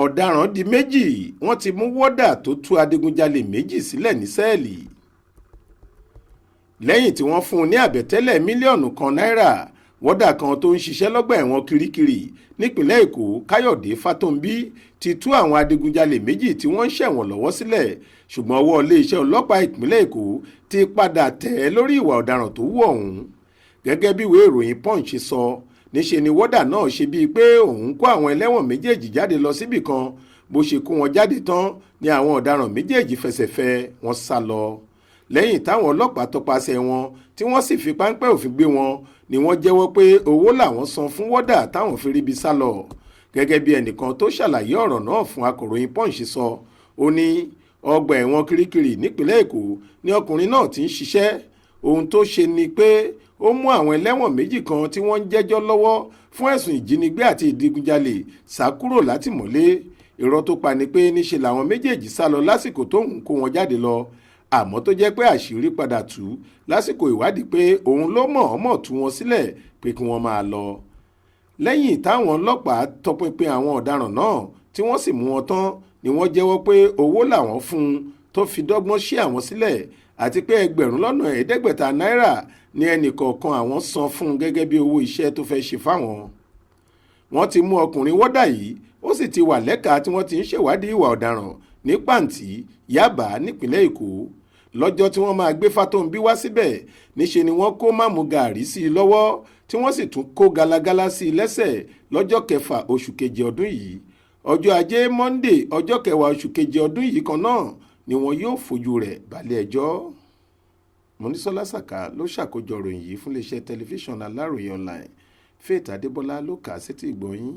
Ọdaran di méjì, wọ́n ti mú Wọda tó tú Adigunjale méjì sílẹ̀ ní Sẹẹli. Lẹ́yìn tí wọ́n fún un ní àbẹ̀tẹ́lẹ̀ mílíọ̀nù kan náírà, Wọda kan tó ń ṣiṣẹ́ lọ́gbà ẹ̀wọ̀n Kirikiri nípìnlẹ̀ Èkó, Káyọ̀dé Fátóńbí, ti tú àwọn Adigunjale méjì tí wọ́n ń ṣẹ̀wọ̀n lọ́wọ́ sílẹ̀, ṣùgbọ́n ọwọ́ iléeṣẹ́ ọlọ́pàá ìpínlẹ̀ Èkó ti padà tẹ̀ ẹ́ lórí ìwà ọ̀daràn tó wù ọ̀hún. Gẹ́gẹ́ bí ìwé ìròyìn Punch ṣe sọ, níṣe ni Wọda náà ṣe bíi pé òun kó àwọn ẹlẹ́wọ̀n méjèèjì jáde lọ síbì kan. Bó ṣe kó wọn jáde tán ni àwọn ọ̀daràn méjèèjì fẹsẹ̀ fẹ wọn sá lọ. Lẹ́yìn táwọn ọlọ́pàá tọpasẹ̀ wọn tí wọ́n sì fi páńpẹ́ òfin gbé wọn ni wọ́n jẹ́wọ́ pé owó làwọn san fún Wọda táwọn fi ríbi sá lọ. Gẹ́gẹ́ bí ẹnìkan tó ṣàlàyé ọ̀rọ̀ náà fún akọ̀ròyìn Punch sọ, ó ní ọgbà ẹ̀wọ̀n Kirikiri nípìnlẹ̀ Èkó ni ọkùnrin náà ti ń ṣiṣẹ́. Ohun tó ṣe ni pé ó mú àwọn ẹlẹ́wọ̀n méjì kan tí wọ́n ń jẹ́jọ́ lọ́wọ́ fún ẹ̀sùn ìjínigbé àti ìdigunjalè sá kúrò látìmọ́lé. Irọ́ tó pa ni pé níṣe làwọn méjèèjì sá lọ lásìkò tóun kó wọn jáde lọ, àmọ́ tó jẹ́ pé àṣírí padà tú lásìkò ìwádìí pé òun ló mọ̀ọ́mọ̀ tú wọn sílẹ̀ pé kí wọ́n máa lọ. Lẹ́yìn táwọn ọlọ́pàá tọpinpin àwọn ọ̀daràn náà tí wọ́n sì mú wọn tán ni wọ́n jẹ́wọ́ pé owó làwọn fún un tó fi dọ́gbọ́n ṣí àwọn sílẹ̀, àti pé 500 náírà ni ẹnìkọ̀ọ̀kan àwọn san fún un gẹ́gẹ́ bí owó iṣẹ́ tó fẹ́ ṣe fáwọn. Wọ́n ti mú ọkùnrin Wọda yìí, ó sì ti wà lẹ́ka tí wọ́n ti ń ṣèwádìí ìwà ọ̀daràn ní Pàǹtí, Yábà nípìnlẹ̀ Èkó. Lọ́jọ́ tí wọ́n máa gbé Fátóńbí wá síbẹ̀, níṣe ni wọ́n kó máàmù gàárì sí i lọ́wọ́ tí wọ́n sì tún kó galagala sí i lẹ́sẹ̀ lọ́jọ́ 6 oṣù keje ọdún yìí. Ọjọ́ Ajé Monday ọjọ́ 10 oṣù keje ọdún yìí kan náà ni wọn yóò fojú rẹ̀ balẹ̀ ẹjọ́. Mọ́nísọ́lá Sàká ló ṣàkójọ ìròyìn yìí fún iléeṣẹ́ tẹlifíṣàn Aláròye online. Faith Adébọ́lá ló kà á sétí ìgbọ́ yín.